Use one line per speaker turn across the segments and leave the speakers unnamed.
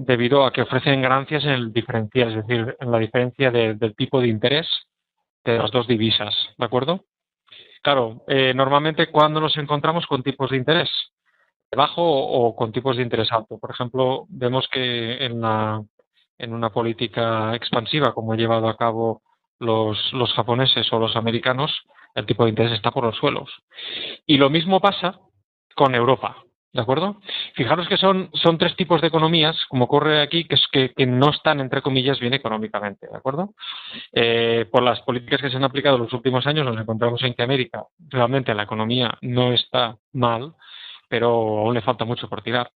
debido a que ofrecen ganancias en el diferencial, es decir, en la diferencia del tipo de interés de las dos divisas, ¿de acuerdo? Claro, normalmente cuando nos encontramos con tipos de interés bajo o con tipos de interés alto. Por ejemplo, vemos que en una política expansiva como han llevado a cabo los japoneses o los americanos, el tipo de interés está por los suelos. Y lo mismo pasa con Europa, ¿de acuerdo? Fijaros que son tres tipos de economías, como ocurre aquí, que no están, entre comillas, bien económicamente, ¿de acuerdo? Por las políticas que se han aplicado en los últimos años, nos encontramos en que América realmente la economía no está mal, pero aún le falta mucho por tirar.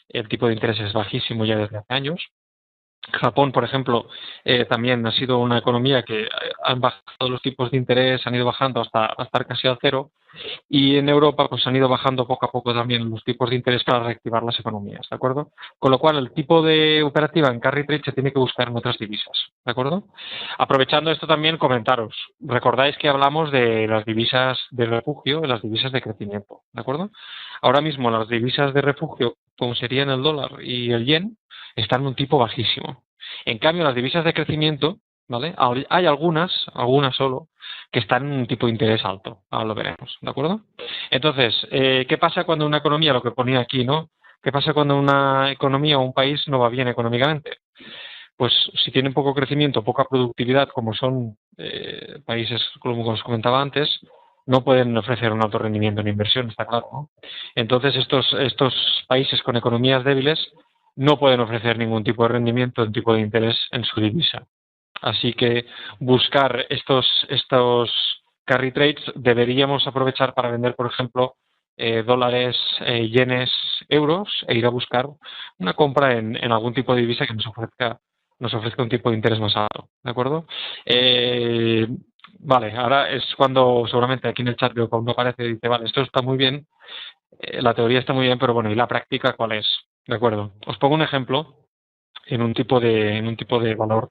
El tipo de interés es bajísimo ya desde hace años. Japón, por ejemplo, también ha sido una economía que han bajado los tipos de interés, han ido bajando hasta estar casi al cero, y en Europa pues han ido bajando poco a poco también los tipos de interés para reactivar las economías, ¿de acuerdo? Con lo cual el tipo de operativa en carry trade se tiene que buscar en otras divisas, ¿de acuerdo? Aprovechando esto también comentaros, recordáis que hablamos de las divisas de refugio y las divisas de crecimiento, ¿de acuerdo? Ahora mismo las divisas de refugio, como serían el dólar y el yen, están en un tipo bajísimo. En cambio, las divisas de crecimiento, ¿vale? Hay algunas solo, que están en un tipo de interés alto. Ahora lo veremos, ¿de acuerdo? Entonces, ¿qué pasa cuando una economía, lo que ponía aquí, ¿no? ¿Qué pasa cuando una economía o un país no va bien económicamente? Pues si tienen poco crecimiento, poca productividad, como son países, como os comentaba antes, no pueden ofrecer un alto rendimiento en inversión, está claro, ¿no? Entonces, estos países con economías débiles no pueden ofrecer ningún tipo de rendimiento, un tipo de interés en su divisa. Así que buscar estos carry trades deberíamos aprovechar para vender, por ejemplo, dólares, yenes, euros e ir a buscar una compra en algún tipo de divisa que nos ofrezca un tipo de interés más alto, ¿de acuerdo? Vale, ahora es cuando seguramente aquí en el chat veo que uno aparece y dice, vale, esto está muy bien, la teoría está muy bien, pero bueno, ¿y la práctica cuál es? De acuerdo. Os pongo un ejemplo en un tipo de valor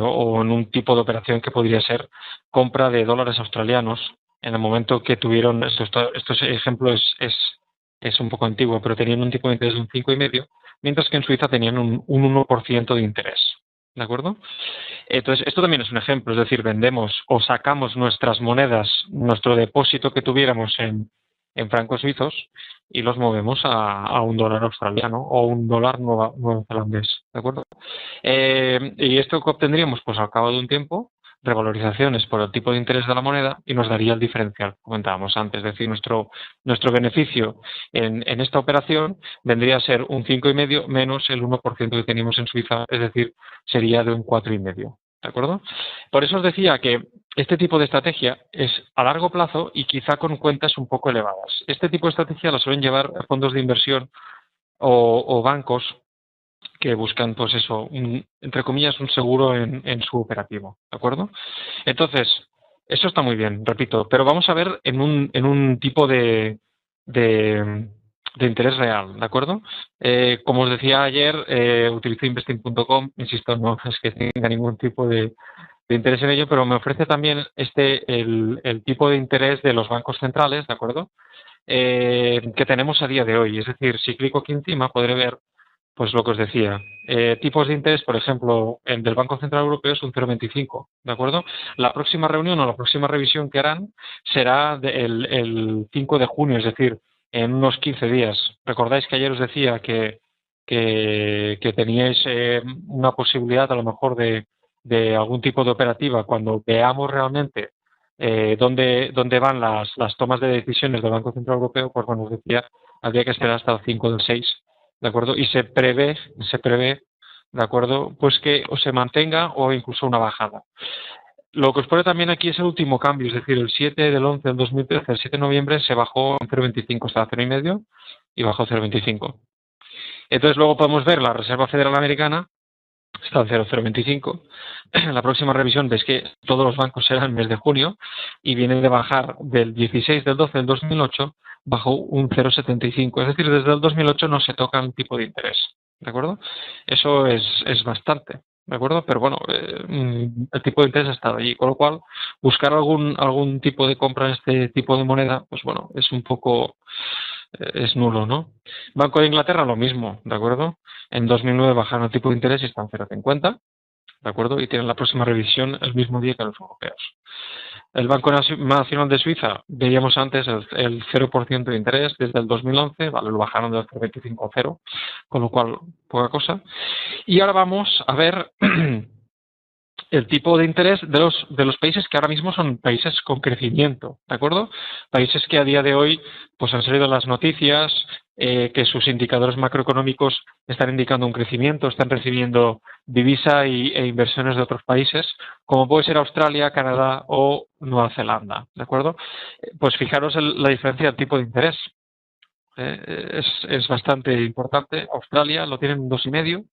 o en un tipo de operación que podría ser compra de dólares australianos en el momento que tuvieron, estos ejemplos es un poco antiguo, pero tenían un tipo de interés de un 5,5, mientras que en Suiza tenían un 1% de interés. ¿De acuerdo? Entonces, esto también es un ejemplo, es decir, vendemos o sacamos nuestras monedas, nuestro depósito que tuviéramos en francos suizos y los movemos a un dólar australiano o un dólar neozelandés, ¿de acuerdo? Y esto que obtendríamos, pues al cabo de un tiempo, revalorizaciones por el tipo de interés de la moneda y nos daría el diferencial, comentábamos antes. Es decir, nuestro beneficio en esta operación vendría a ser un 5,5 menos el 1% que teníamos en Suiza, es decir, sería de un 4,5. ¿De acuerdo? Por eso os decía que este tipo de estrategia es a largo plazo y quizá con cuentas un poco elevadas. Este tipo de estrategia la suelen llevar fondos de inversión o bancos que buscan, pues eso, entre comillas, un seguro en su operativo, ¿de acuerdo? Entonces, eso está muy bien, repito, pero vamos a ver en un tipo de interés real, ¿de acuerdo? Como os decía ayer, utilicé investing.com, insisto, no es que tenga ningún tipo de interés en ello, pero me ofrece también el tipo de interés de los bancos centrales, ¿de acuerdo? Que tenemos a día de hoy. Es decir, si clico aquí encima podré ver pues lo que os decía, tipos de interés, por ejemplo, el del Banco Central Europeo es un 0,25, ¿de acuerdo? La próxima reunión o la próxima revisión que harán será el 5 de junio, es decir, en unos 15 días. Recordáis que ayer os decía que teníais una posibilidad a lo mejor de algún tipo de operativa cuando veamos realmente dónde van las tomas de decisiones del Banco Central Europeo, pues bueno, os decía, habría que esperar hasta el 5 del 6. ¿De acuerdo? Y se prevé, ¿de acuerdo? Pues que o se mantenga o incluso una bajada. Lo que os pone también aquí es el último cambio, es decir, el 7 del 11 del 2013, el 7 de noviembre, se bajó en 0,25, estaba a 0,5 y bajó a 0,25. Entonces luego podemos ver la Reserva Federal Americana, está en 0,025. La próxima revisión ves que todos los bancos serán el mes de junio y vienen de bajar del 16 del 12 del 2008 bajo un 0,75. Es decir, desde el 2008 no se toca el tipo de interés. ¿De acuerdo? Eso es bastante. ¿De acuerdo? Pero bueno, el tipo de interés ha estado allí. Con lo cual, buscar algún tipo de compra en este tipo de moneda, pues bueno, es un poco es nulo, ¿no? Banco de Inglaterra lo mismo, ¿de acuerdo? En 2009 bajaron el tipo de interés y está en 0,50, ¿de acuerdo? Y tienen la próxima revisión el mismo día que los europeos. El Banco Nacional de Suiza, veíamos antes el 0% de interés desde el 2011, vale, lo bajaron del 0,25 a 0, con lo cual poca cosa. Y ahora vamos a ver el tipo de interés de los países que ahora mismo son países con crecimiento, ¿de acuerdo? Países que a día de hoy pues han salido en las noticias, que sus indicadores macroeconómicos están indicando un crecimiento, están recibiendo divisa e inversiones de otros países, como puede ser Australia, Canadá o Nueva Zelanda, ¿de acuerdo? Pues fijaros la diferencia del tipo de interés. Es bastante importante. Australia lo tienen en 2,5,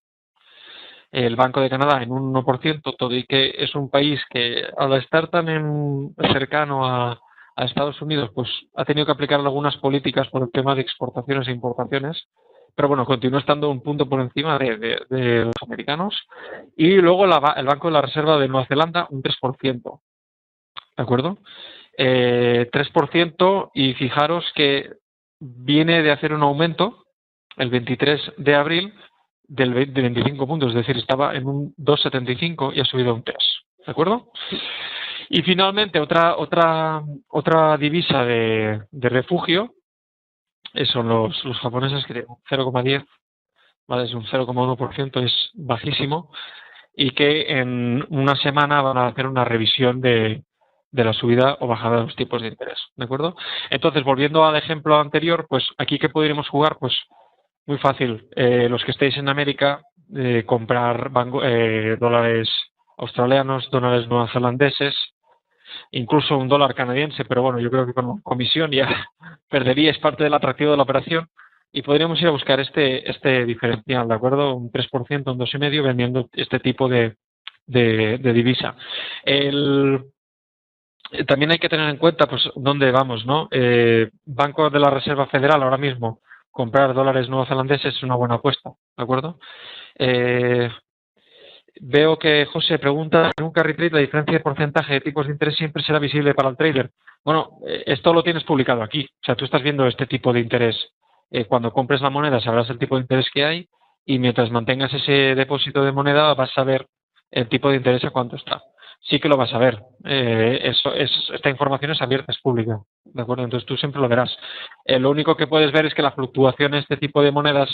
el Banco de Canadá en un 1%, todo y que es un país que al estar tan cercano a Estados Unidos, pues ha tenido que aplicar algunas políticas por el tema de exportaciones e importaciones, pero bueno, continúa estando un punto por encima de los americanos. Y luego el Banco de la Reserva de Nueva Zelanda, un 3%, ¿de acuerdo? 3%, y fijaros que viene de hacer un aumento el 23 de abril de 25 puntos, es decir, estaba en un 2,75 y ha subido un 3, ¿de acuerdo? Y finalmente otra divisa de refugio son los japoneses, que tienen 0,10, ¿vale? Es un 0,1%, es bajísimo, y que en una semana van a hacer una revisión de la subida o bajada de los tipos de interés, ¿de acuerdo? Entonces, volviendo al ejemplo anterior, pues aquí que podríamos jugar, pues muy fácil. Los que estéis en América, comprar dólares australianos, dólares neozelandeses, incluso un dólar canadiense, pero bueno, yo creo que con comisión ya perderíais parte del atractivo de la operación, y podríamos ir a buscar este diferencial, ¿de acuerdo? Un 3%, un 2,5%, vendiendo este tipo de divisa. También hay que tener en cuenta pues dónde vamos, ¿no? Banco de la Reserva Federal ahora mismo, comprar dólares neozelandeses es una buena apuesta, ¿de acuerdo? Eh, Veo que José pregunta: en un carry trade la diferencia de porcentaje de tipos de interés siempre será visible para el trader. Bueno, esto lo tienes publicado aquí, o sea, tú estás viendo este tipo de interés. Cuando compres la moneda sabrás el tipo de interés que hay, y mientras mantengas ese depósito de moneda vas a ver el tipo de interés a cuánto está. Sí que lo vas a ver. Esta información es abierta, es pública, ¿de acuerdo? Entonces tú siempre lo verás. Lo único que puedes ver es que la fluctuación en este tipo de monedas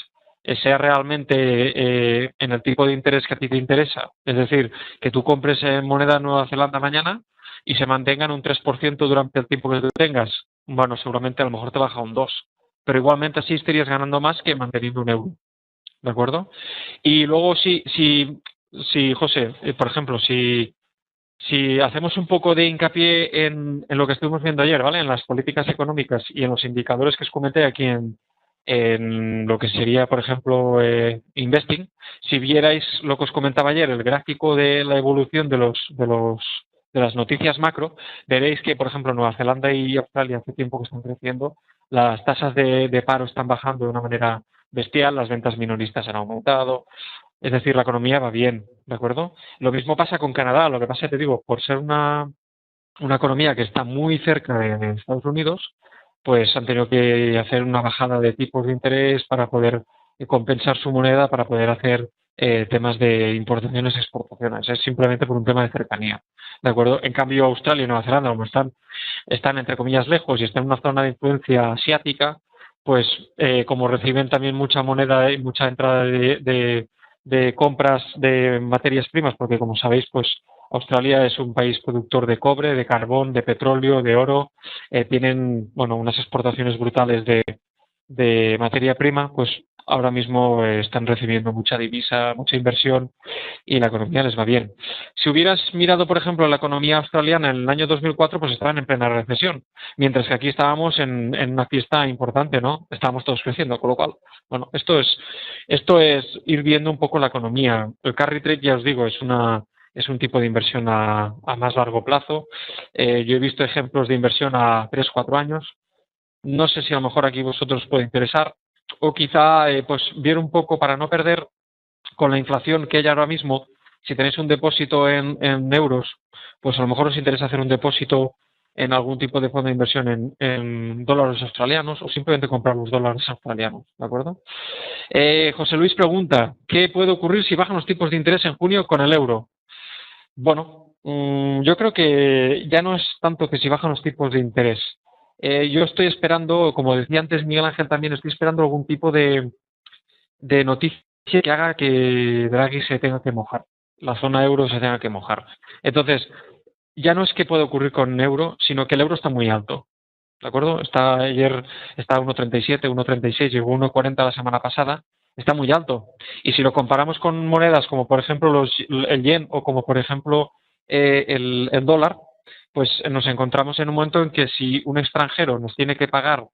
sea realmente en el tipo de interés que a ti te interesa. Es decir, que tú compres moneda de Nueva Zelanda mañana y se mantenga en un 3% durante el tiempo que tú tengas. Bueno, seguramente a lo mejor te baja un 2%, pero igualmente así estarías ganando más que manteniendo un euro. ¿De acuerdo? Y luego, si José, por ejemplo, si hacemos un poco de hincapié en lo que estuvimos viendo ayer, ¿vale? En las políticas económicas y en los indicadores que os comenté aquí en lo que sería, por ejemplo, investing, si vierais lo que os comentaba ayer, el gráfico de la evolución de las noticias macro, veréis que, por ejemplo, Nueva Zelanda y Australia hace tiempo que están creciendo, las tasas de paro están bajando de una manera bestial, las ventas minoristas han aumentado, es decir, la economía va bien, ¿de acuerdo? Lo mismo pasa con Canadá. Lo que pasa, te digo, por ser una economía que está muy cerca de Estados Unidos, pues han tenido que hacer una bajada de tipos de interés para poder compensar su moneda, para poder hacer temas de importaciones y exportaciones. Es simplemente por un tema de cercanía, ¿de acuerdo? En cambio, Australia y Nueva Zelanda, como están entre comillas lejos y están en una zona de influencia asiática, pues como reciben también mucha moneda y mucha entrada de compras de materias primas, porque como sabéis, pues Australia es un país productor de cobre, de carbón, de petróleo, de oro. Tienen, bueno, unas exportaciones brutales de materia prima, pues ahora mismo están recibiendo mucha divisa, mucha inversión, y la economía les va bien. Si hubieras mirado, por ejemplo, la economía australiana en el año 2004, pues estaban en plena recesión, mientras que aquí estábamos en una fiesta importante, ¿no? Estábamos todos creciendo, con lo cual, bueno, esto es ir viendo un poco la economía. El carry trade, ya os digo, es un tipo de inversión a más largo plazo. Yo he visto ejemplos de inversión a 3 o 4 años. No sé si a lo mejor aquí vosotros os puede interesar, o quizá pues ver un poco para no perder con la inflación que hay ahora mismo. Si tenéis un depósito en euros, pues a lo mejor os interesa hacer un depósito en algún tipo de fondo de inversión en dólares australianos o simplemente comprar los dólares australianos, ¿de acuerdo? José Luis pregunta, ¿qué puede ocurrir si bajan los tipos de interés en junio con el euro? Bueno, yo creo que ya no es tanto que si bajan los tipos de interés. Yo estoy esperando, como decía antes Miguel Ángel también, estoy esperando algún tipo de noticia que haga que Draghi se tenga que mojar, la zona euro se tenga que mojar. Entonces, ya no es que puede ocurrir con euro, sino que el euro está muy alto. ¿De acuerdo? Ayer está a 1,37, 1,36, llegó a 1,40 la semana pasada, está muy alto. Y si lo comparamos con monedas como por ejemplo el yen o como por ejemplo el dólar, pues nos encontramos en un momento en que si un extranjero nos tiene que pagar,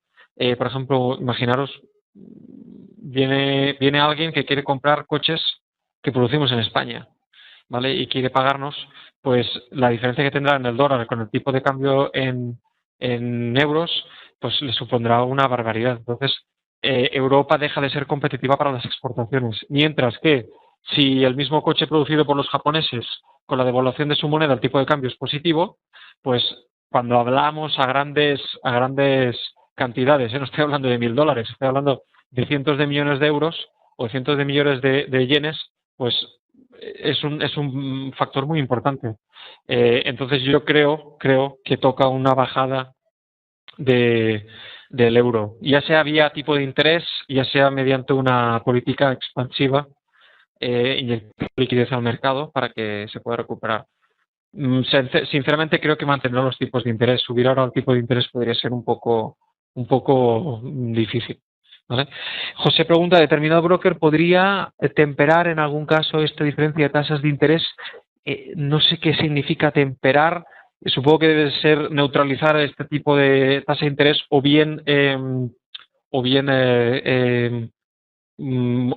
por ejemplo, imaginaros, viene alguien que quiere comprar coches que producimos en España, ¿vale? Y quiere pagarnos, pues la diferencia que tendrá en el dólar con el tipo de cambio en euros, pues le supondrá una barbaridad. Entonces, Europa deja de ser competitiva para las exportaciones, mientras que si el mismo coche producido por los japoneses con la devaluación de su moneda el tipo de cambio es positivo, pues cuando hablamos a grandes cantidades, no estoy hablando de $1.000, estoy hablando de cientos de millones de euros o cientos de millones de yenes, pues es un factor muy importante. Entonces yo creo que toca una bajada de, del euro, ya sea vía tipo de interés, ya sea mediante una política expansiva, inyectar liquidez al mercado para que se pueda recuperar. Sinceramente creo que mantener los tipos de interés, subir ahora el tipo de interés podría ser un poco difícil. ¿Vale? José pregunta, ¿determinado broker podría temperar en algún caso esta diferencia de tasas de interés? No sé qué significa temperar. Supongo que debe ser neutralizar este tipo de tasa de interés o bien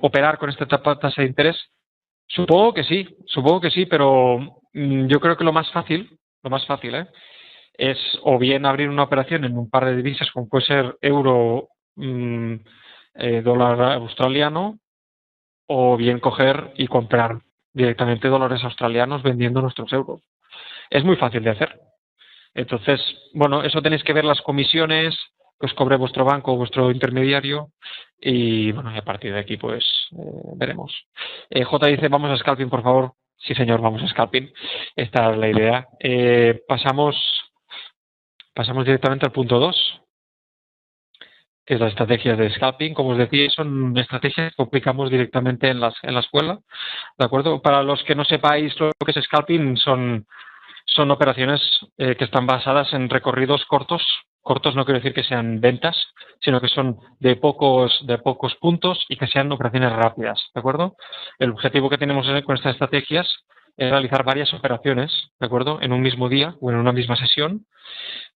operar con esta tasa de interés. Supongo que sí, pero yo creo que lo más fácil, es o bien abrir una operación en un par de divisas como puede ser euro, dólar australiano, o bien coger y comprar directamente dólares australianos vendiendo nuestros euros. Es muy fácil de hacer. Entonces, bueno, eso tenéis que ver las comisiones que os cobre vuestro banco o vuestro intermediario y, bueno, y a partir de aquí, pues, veremos. J dice, vamos a scalping, por favor. Sí, señor, vamos a scalping. Esta es la idea. Pasamos directamente al punto 2, que es la estrategia de scalping. Como os decía, son estrategias que aplicamos directamente en la escuela, ¿de acuerdo? Para los que no sepáis lo que es scalping, son operaciones que están basadas en recorridos cortos. Cortos no quiero decir que sean ventas, sino que son de pocos puntos y que sean operaciones rápidas, ¿de acuerdo? El objetivo que tenemos con estas estrategias es realizar varias operaciones, ¿de acuerdo? En un mismo día o en una misma sesión,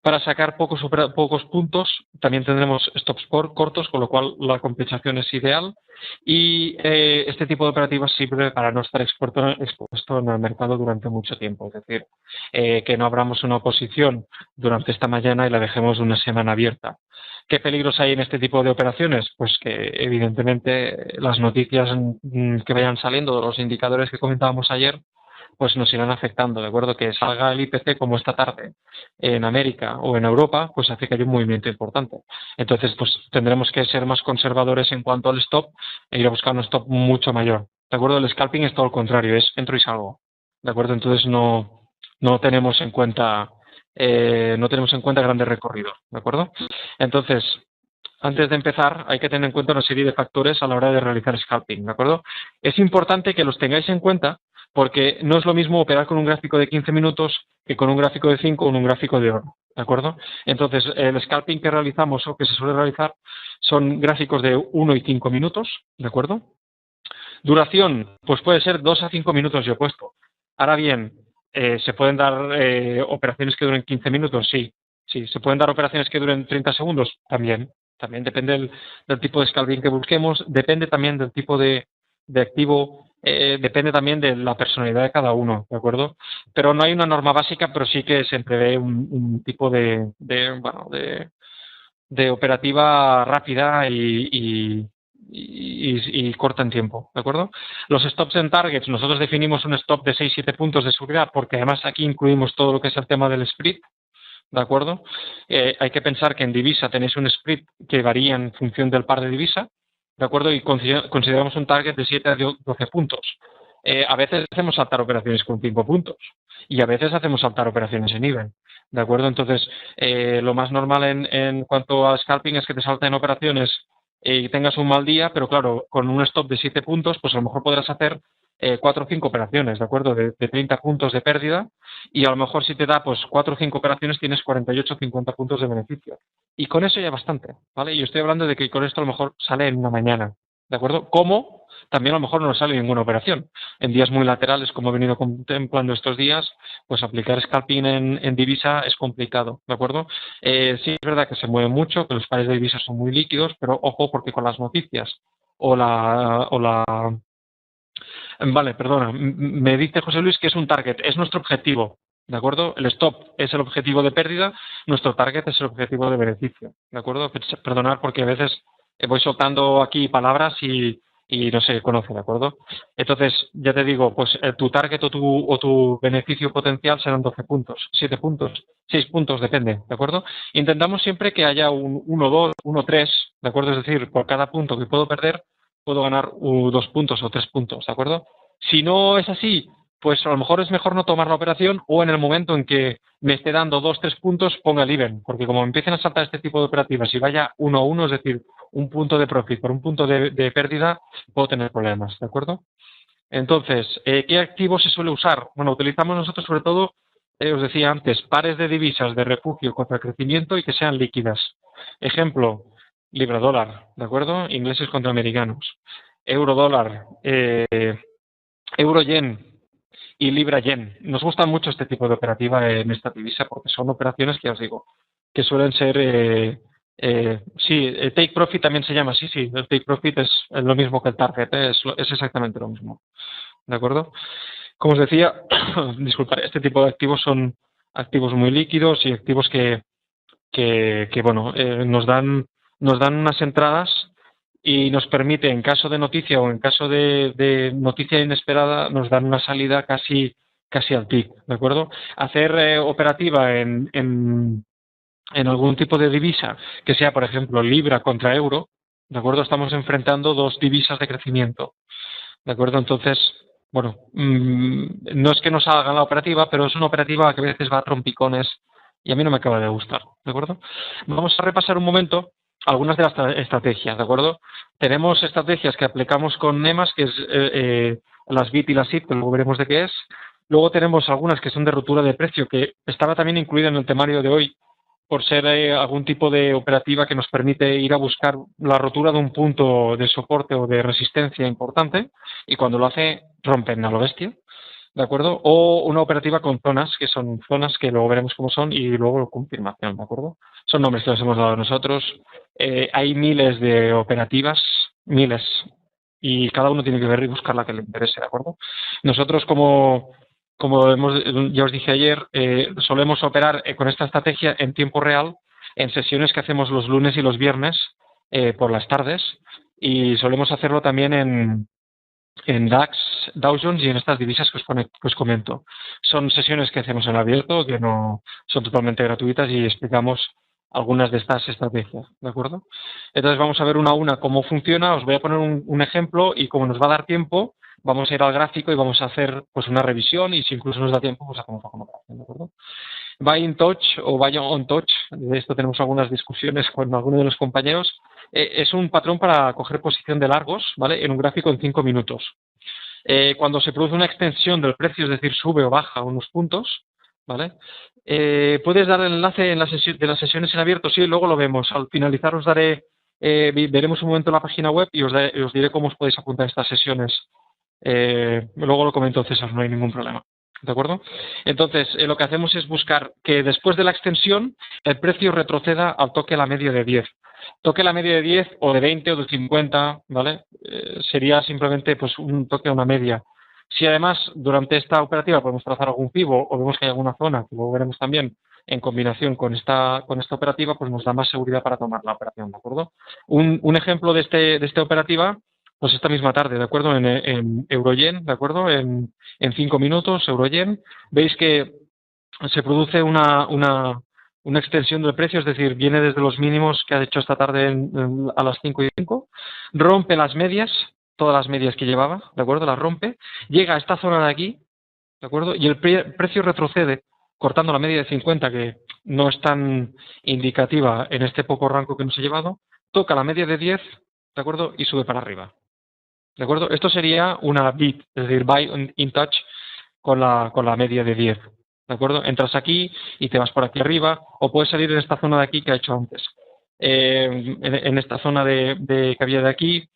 para sacar pocos puntos. También tendremos stops cortos, con lo cual la compensación es ideal. Y este tipo de operativas sirve para no estar expuesto en el mercado durante mucho tiempo. Es decir, que no abramos una posición durante esta mañana y la dejemos una semana abierta. ¿Qué peligros hay en este tipo de operaciones? Pues que evidentemente las noticias que vayan saliendo, los indicadores que comentábamos ayer, pues nos irán afectando, ¿de acuerdo? Que salga el IPC como esta tarde en América o en Europa, pues hace que haya un movimiento importante. Entonces, pues tendremos que ser más conservadores en cuanto al stop e ir a buscar un stop mucho mayor. ¿De acuerdo? El scalping es todo lo contrario, es entro y salgo. ¿De acuerdo? Entonces no tenemos en cuenta grandes recorridos. ¿De acuerdo? Entonces, antes de empezar, hay que tener en cuenta una serie de factores a la hora de realizar scalping, ¿de acuerdo? Es importante que los tengáis en cuenta porque no es lo mismo operar con un gráfico de 15 minutos que con un gráfico de 5 o un gráfico de hora, ¿de acuerdo? Entonces, el scalping que realizamos o que se suele realizar son gráficos de 1 y 5 minutos, ¿de acuerdo? Duración, pues puede ser 2 a 5 minutos yo he puesto. Ahora bien, ¿se pueden dar operaciones que duren 15 minutos? Sí. Sí. ¿Se pueden dar operaciones que duren 30 segundos? También. También depende del tipo de scalping que busquemos, depende también del tipo de activo, depende también de la personalidad de cada uno, ¿de acuerdo? Pero no hay una norma básica, pero sí que se prevé un tipo de operativa rápida y corta en tiempo, ¿de acuerdo? Los stops en targets, nosotros definimos un stop de 6-7 puntos de seguridad porque además aquí incluimos todo lo que es el tema del split, ¿de acuerdo? Hay que pensar que en divisa tenéis un split que varía en función del par de divisa, ¿de acuerdo? Y consideramos un target de 7 a 12 puntos. A veces hacemos saltar operaciones con 5 puntos y a veces hacemos saltar operaciones en even, ¿de acuerdo? Entonces, lo más normal en cuanto a scalping es que te salten operaciones y tengas un mal día, pero claro, con un stop de 7 puntos, pues a lo mejor podrás hacer 4 o 5 operaciones, ¿de acuerdo? De 30 puntos de pérdida y a lo mejor si te da pues 4 o 5 operaciones tienes 48 o 50 puntos de beneficio. Y con eso ya es bastante, ¿vale? Y estoy hablando de que con esto a lo mejor sale en una mañana, ¿de acuerdo? Como también a lo mejor no sale ninguna operación. En días muy laterales, como he venido contemplando estos días, pues aplicar scalping en divisa es complicado, ¿de acuerdo? Sí es verdad que se mueve mucho, que los pares de divisas son muy líquidos, pero ojo porque con las noticias o la vale, perdona. Me dice José Luis que es un target, es nuestro objetivo, ¿de acuerdo? El stop es el objetivo de pérdida, nuestro target es el objetivo de beneficio, ¿de acuerdo? Perdonar porque a veces voy soltando aquí palabras y no se conoce, ¿de acuerdo? Entonces, ya te digo, pues tu target o tu beneficio potencial serán 12 puntos, 7 puntos, 6 puntos, depende, ¿de acuerdo? Intentamos siempre que haya un 1, 2, 1, 3, ¿de acuerdo? Es decir, por cada punto que puedo perder, puedo ganar 2 puntos o 3 puntos, ¿de acuerdo? Si no es así, pues a lo mejor es mejor no tomar la operación o en el momento en que me esté dando 2 3 puntos, ponga el even, porque como empiecen a saltar este tipo de operativas y vaya 1 a 1, es decir, un punto de profit por un punto de pérdida, puedo tener problemas, ¿de acuerdo? Entonces, ¿qué activo se suele usar? Bueno, utilizamos nosotros sobre todo, os decía antes, pares de divisas de refugio contra crecimiento y que sean líquidas. Ejemplo, libra dólar, ¿de acuerdo? Ingleses contra americanos. Euro dólar, euro yen y libra yen. Nos gusta mucho este tipo de operativa en esta divisa porque son operaciones que ya os digo, que suelen ser, sí, take profit también se llama así, sí, el take profit es lo mismo que el target, es exactamente lo mismo. ¿De acuerdo? Como os decía, disculpad, este tipo de activos son activos muy líquidos y activos que bueno, nos dan unas entradas y nos permite, en caso de noticia o en caso de noticia inesperada, nos dan una salida casi al pic, ¿de acuerdo? Hacer operativa en algún tipo de divisa, que sea, por ejemplo, libra contra euro, ¿de acuerdo? Estamos enfrentando dos divisas de crecimiento. ¿De acuerdo? Entonces, bueno, no es que nos hagan la operativa, pero es una operativa que a veces va a trompicones y a mí no me acaba de gustar, ¿de acuerdo? Vamos a repasar un momento algunas de las estrategias, ¿de acuerdo? Tenemos estrategias que aplicamos con NEMAS, que es las BIT y las SIT, que luego veremos de qué es. Luego tenemos algunas que son de ruptura de precio, que estaba también incluida en el temario de hoy, por ser algún tipo de operativa que nos permite ir a buscar la rotura de un punto de soporte o de resistencia importante y cuando lo hace rompen a lo bestia, ¿de acuerdo? O una operativa con zonas, que son zonas que luego veremos cómo son y luego confirmación, ¿de acuerdo? Son nombres que los hemos dado nosotros. Hay miles de operativas, miles, y cada uno tiene que ver y buscar la que le interese, ¿de acuerdo? Nosotros ya os dije ayer, solemos operar con esta estrategia en tiempo real en sesiones que hacemos los lunes y los viernes por las tardes y solemos hacerlo también en DAX, Dow Jones y en estas divisas que os comento. Son sesiones que hacemos en abierto, que no son totalmente gratuitas y explicamos algunas de estas estrategias, ¿de acuerdo? Entonces vamos a ver una a una cómo funciona, os voy a poner un ejemplo y como nos va a dar tiempo, vamos a ir al gráfico y vamos a hacer pues una revisión y si incluso nos da tiempo, pues hacemos alguna operación, ¿de acuerdo? Buy in touch o buy on touch, de esto tenemos algunas discusiones con algunos de los compañeros, es un patrón para coger posición de largos, ¿vale? En un gráfico en 5 minutos. Cuando se produce una extensión del precio, es decir, sube o baja unos puntos, ¿vale? Puedes dar el enlace de las sesiones en abierto, sí, luego lo vemos. Al finalizar os daré, veremos un momento la página web y os diré cómo os podéis apuntar a estas sesiones. Luego lo comento César, no hay ningún problema. ¿De acuerdo? Entonces, lo que hacemos es buscar que después de la extensión el precio retroceda al toque a la media de 10. Toque la media de 10 o de 20 o de 50, ¿vale? Sería simplemente pues un toque a una media. Si además durante esta operativa podemos trazar algún pivo o vemos que hay alguna zona, que luego veremos también en combinación con esta operativa, pues nos da más seguridad para tomar la operación, ¿de acuerdo? Un ejemplo de esta operativa, pues esta misma tarde, ¿de acuerdo? En Euroyen, ¿de acuerdo? En 5 minutos, Euroyen, veis que se produce una una extensión del precio, es decir, viene desde los mínimos que ha hecho esta tarde a las 5:05, rompe las medias, todas las medias que llevaba, ¿de acuerdo? Las rompe, llega a esta zona de aquí, ¿de acuerdo? Y el precio retrocede, cortando la media de 50, que no es tan indicativa en este poco rango que nos ha llevado, toca la media de 10, ¿de acuerdo? Y sube para arriba, ¿de acuerdo? Esto sería una bid, es decir, buy in touch con la media de 10, ¿de acuerdo? Entras aquí y te vas por aquí arriba, o puedes salir en esta zona de aquí que ha hecho antes. En esta zona que había de aquí,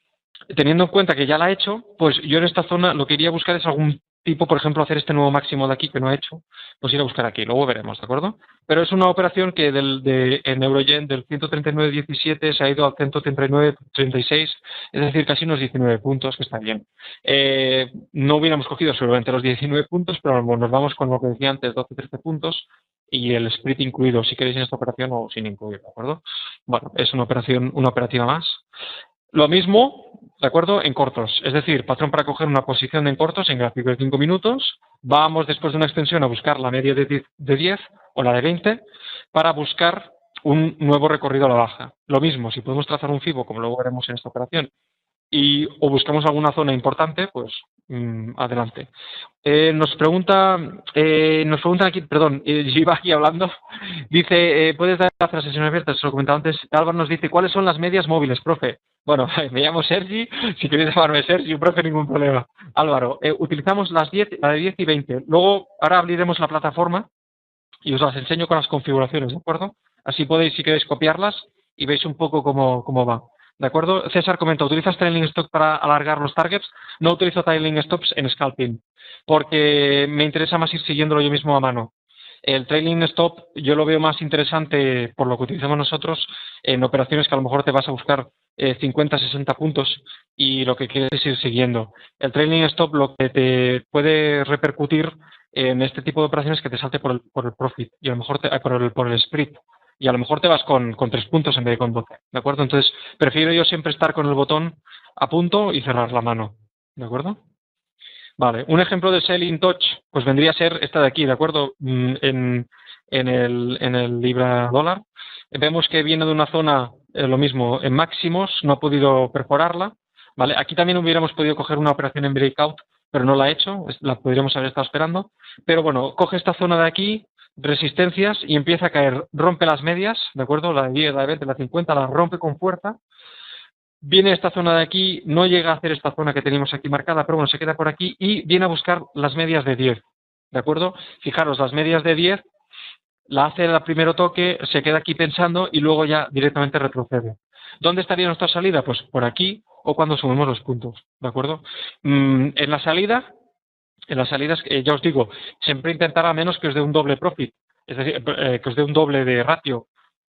teniendo en cuenta que ya la ha hecho, pues yo en esta zona lo que iría a buscar es algún tipo, por ejemplo, hacer este nuevo máximo de aquí que no ha hecho, pues ir a buscar aquí, luego veremos, ¿de acuerdo? Pero es una operación que en Euroyen del 139.17 se ha ido al 139.36, es decir, casi unos 19 puntos, que está bien. No hubiéramos cogido seguramente los 19 puntos, pero nos vamos con lo que decía antes, 12-13 puntos, y el split incluido, si queréis en esta operación o sin incluir, ¿de acuerdo? Bueno, es una operativa más. Lo mismo, ¿de acuerdo? En cortos. Es decir, patrón para coger una posición en cortos en gráfico de 5 minutos. Vamos después de una extensión a buscar la media de 10 o la de 20 para buscar un nuevo recorrido a la baja. Lo mismo, si podemos trazar un FIBO, como luego veremos en esta operación, o buscamos alguna zona importante, pues adelante. Nos preguntan aquí, perdón, yo iba aquí hablando, dice, ¿puedes dar las sesiones abiertas? Se lo comentaba antes, Álvaro nos dice, ¿cuáles son las medias móviles, profe? Bueno, me llamo Sergi, si queréis llamarme Sergi, profe, ningún problema. Álvaro, utilizamos la de 10 y 20. Luego, ahora abriremos la plataforma y os las enseño con las configuraciones, ¿de acuerdo? Así podéis, si queréis, copiarlas y veis un poco cómo va. ¿De acuerdo? César comenta, ¿utilizas trailing stop para alargar los targets? No utilizo trailing stops en scalping, porque me interesa más ir siguiéndolo yo mismo a mano. El trailing stop yo lo veo más interesante por lo que utilizamos nosotros en operaciones que a lo mejor te vas a buscar 50, 60 puntos y lo que quieres es ir siguiendo. El trailing stop lo que te puede repercutir en este tipo de operaciones es que te salte por el profit y a lo mejor por el split. Y a lo mejor te vas con 3 puntos en vez de con 12, ¿de acuerdo? Entonces, prefiero yo siempre estar con el botón a punto y cerrar la mano, ¿de acuerdo? Vale, un ejemplo de selling touch, pues vendría a ser esta de aquí, ¿de acuerdo? En el libra dólar. Vemos que viene de una zona, lo mismo, en máximos, no ha podido perforarla, ¿vale? Aquí también hubiéramos podido coger una operación en breakout, pero no la ha hecho, la podríamos haber estado esperando. Pero bueno, coge esta zona de aquí, resistencias, y empieza a caer, rompe las medias, ¿de acuerdo? La de 10, la de 20, la de 50, la rompe con fuerza. Viene esta zona de aquí, no llega a hacer esta zona que teníamos aquí marcada, pero bueno, se queda por aquí y viene a buscar las medias de 10, ¿de acuerdo? Fijaros, las medias de 10 la hace el primero toque, se queda aquí pensando y luego ya directamente retrocede. ¿Dónde estaría nuestra salida? Pues por aquí o cuando sumemos los puntos, ¿de acuerdo? En las salidas, ya os digo, siempre intentar a menos que os dé un doble profit, es decir, que os dé un doble de ratio.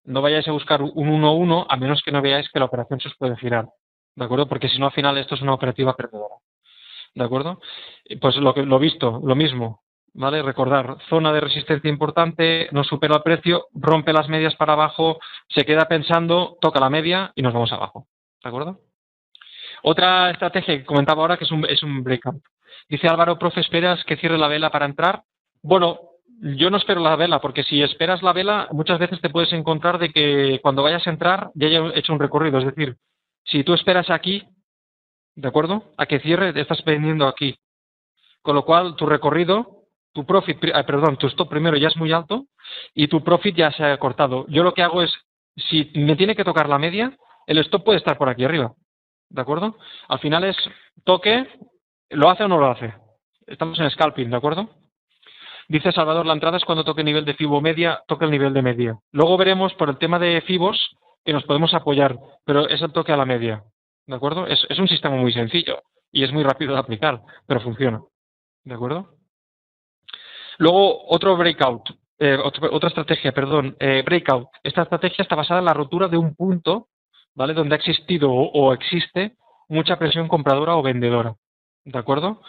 No vayáis a buscar un 1-1 a menos que no veáis que la operación se os puede girar, ¿de acuerdo? Porque si no, al final esto es una operativa perdedora, ¿de acuerdo? Pues lo visto, lo mismo, ¿vale? Recordar, zona de resistencia importante, no supera el precio, rompe las medias para abajo, se queda pensando, toca la media y nos vamos abajo, ¿de acuerdo? Otra estrategia que comentaba ahora que es un breakout. Dice Álvaro, profe, ¿esperas que cierre la vela para entrar? Bueno, yo no espero la vela, porque si esperas la vela, muchas veces te puedes encontrar de que cuando vayas a entrar ya haya hecho un recorrido. Es decir, si tú esperas aquí, ¿de acuerdo? A que cierre, te estás vendiendo aquí. Con lo cual, tu recorrido, tu stop primero ya es muy alto y tu profit ya se ha cortado. Yo lo que hago es, si me tiene que tocar la media, el stop puede estar por aquí arriba. ¿De acuerdo? Al final es toque, ¿lo hace o no lo hace? Estamos en scalping, ¿de acuerdo? Dice Salvador, la entrada es cuando toque el nivel de FIBO media, toque el nivel de media. Luego veremos por el tema de FIBOs que nos podemos apoyar, pero es el toque a la media, ¿de acuerdo? Es un sistema muy sencillo y es muy rápido de aplicar, pero funciona, ¿de acuerdo? Luego otro breakout, otra estrategia, perdón, breakout. Esta estrategia está basada en la rotura de un punto, ¿vale? Donde ha existido o existe mucha presión compradora o vendedora, ¿de acuerdo?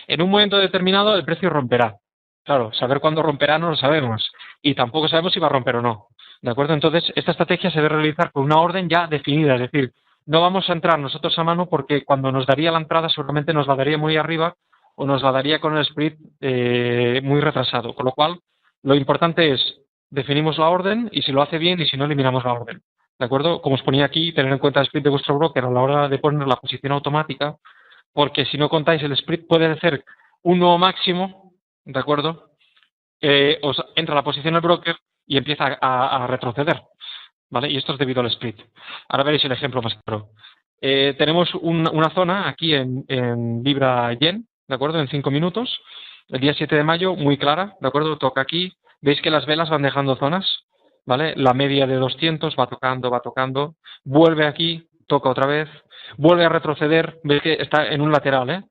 En un momento determinado el precio romperá. Claro, saber cuándo romperá no lo sabemos y tampoco sabemos si va a romper o no, ¿de acuerdo? Entonces, esta estrategia se debe realizar con una orden ya definida, es decir, no vamos a entrar nosotros a mano porque cuando nos daría la entrada seguramente nos la daría muy arriba o nos la daría con el split muy retrasado, con lo cual lo importante es definimos la orden y si lo hace bien y si no, eliminamos la orden. ¿De acuerdo? Como os ponía aquí, tener en cuenta el split de vuestro broker a la hora de poner la posición automática, porque si no contáis el split puede hacer un nuevo máximo, ¿de acuerdo? Os entra la posición del broker y empieza a retroceder, ¿vale? Y esto es debido al split. Ahora veréis el ejemplo más claro. Tenemos una zona aquí en Libra Yen, ¿de acuerdo? En 5 minutos. El día 7 de mayo, muy clara, ¿de acuerdo? Toca aquí. Veis que las velas van dejando zonas, ¿vale? La media de 200 va tocando, vuelve aquí, toca otra vez, vuelve a retroceder, veis que está en un lateral, ¿eh?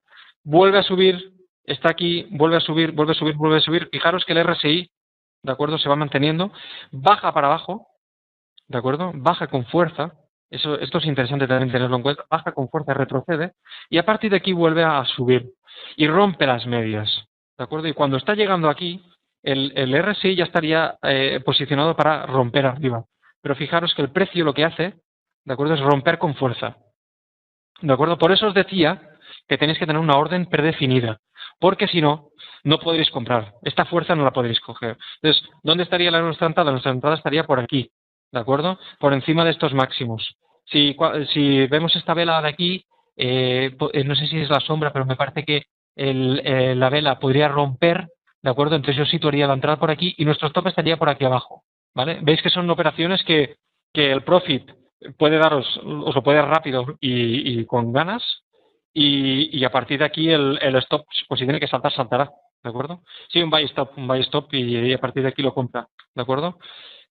Vuelve a subir, está aquí, vuelve a subir, vuelve a subir, vuelve a subir. Fijaros que el RSI, ¿de acuerdo? Se va manteniendo, baja para abajo, ¿de acuerdo? Baja con fuerza. Esto es interesante también tenerlo en cuenta. Baja con fuerza, retrocede y a partir de aquí vuelve a subir y rompe las medias, ¿de acuerdo? Y cuando está llegando aquí, el RSI ya estaría posicionado para romper arriba. Pero fijaros que el precio lo que hace, ¿de acuerdo? Es romper con fuerza, ¿de acuerdo? Por eso os decía que tenéis que tener una orden predefinida, porque si no, no podréis comprar. Esta fuerza no la podréis coger. Entonces, ¿dónde estaría nuestra entrada? Nuestra entrada estaría por aquí, ¿de acuerdo? Por encima de estos máximos. Si vemos esta vela de aquí, no sé si es la sombra, pero me parece que la vela podría romper, ¿de acuerdo? Entonces yo situaría la entrada por aquí y nuestro stop estaría por aquí abajo, ¿vale? Veis que son operaciones que el profit puede daros, os lo puede dar rápido y con ganas, y a partir de aquí el stop, pues si tiene que saltar, saltará, ¿de acuerdo? Sí, un buy stop y a partir de aquí lo compra, ¿de acuerdo?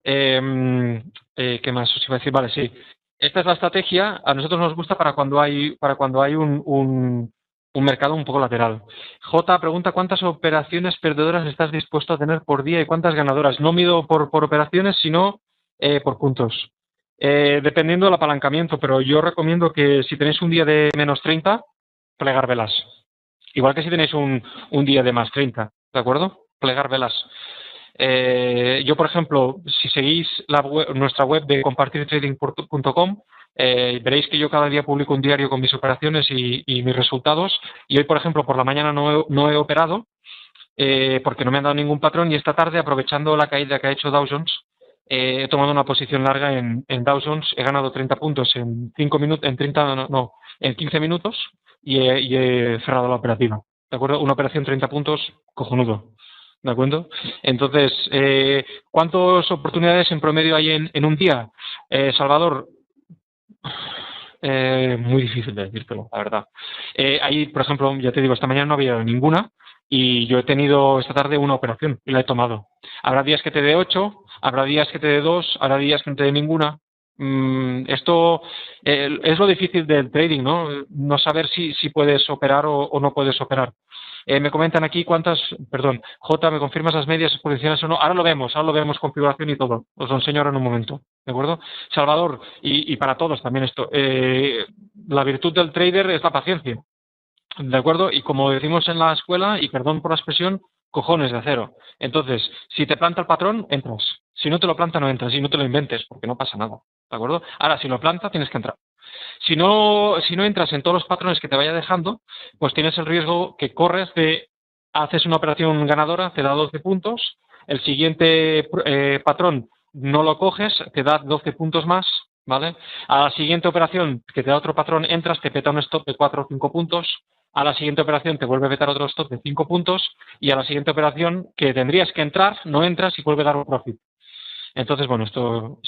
¿Qué más os iba a decir? Vale, sí. Esta es la estrategia. A nosotros nos gusta para cuando hay un mercado un poco lateral. J pregunta cuántas operaciones perdedoras estás dispuesto a tener por día y cuántas ganadoras. No mido por operaciones, sino por puntos. Dependiendo del apalancamiento, pero yo recomiendo que si tenéis un día de -30, plegar velas. Igual que si tenéis un día de +30, ¿de acuerdo? Plegar velas. Yo, por ejemplo, si seguís nuestra web de compartirtrading.com, veréis que yo cada día publico un diario con mis operaciones y mis resultados. Y hoy, por ejemplo, por la mañana no he operado porque no me han dado ningún patrón y esta tarde, aprovechando la caída que ha hecho Dow Jones, he tomado una posición larga en Dow Jones, he ganado 30 puntos en 5 minutos, en 15 minutos y he cerrado la operativa. ¿De acuerdo? Una operación 30 puntos, cojonudo. ¿De acuerdo? Entonces, ¿cuántas oportunidades en promedio hay en un día? Salvador, muy difícil de decírtelo, la verdad. Ahí, por ejemplo, ya te digo, esta mañana no había ninguna y yo he tenido esta tarde una operación y la he tomado. Habrá días que te dé 8, habrá días que te dé 2, habrá días que no te dé ninguna. Esto es lo difícil del trading, ¿no? No saber si puedes operar o no puedes operar. Me comentan aquí J, ¿me confirmas las medias exponenciales o no? Ahora lo vemos, configuración y todo. Os lo enseño ahora en un momento, ¿de acuerdo? Salvador, y para todos también esto, la virtud del trader es la paciencia, ¿de acuerdo? Y como decimos en la escuela, y perdón por la expresión, cojones de acero. Entonces, si te planta el patrón, entras. Si no te lo planta, no entras y no te lo inventes, porque no pasa nada, ¿de acuerdo? Ahora, si lo planta, tienes que entrar. Si no entras en todos los patrones que te vaya dejando, pues tienes el riesgo que corres de haces una operación ganadora, te da 12 puntos, el siguiente patrón no lo coges, te da 12 puntos más, ¿vale? A la siguiente operación que te da otro patrón, entras, te peta un stop de 4 o 5 puntos, a la siguiente operación te vuelve a petar otro stop de 5 puntos y a la siguiente operación que tendrías que entrar, no entras y vuelve a dar un profit. Entonces, bueno, esto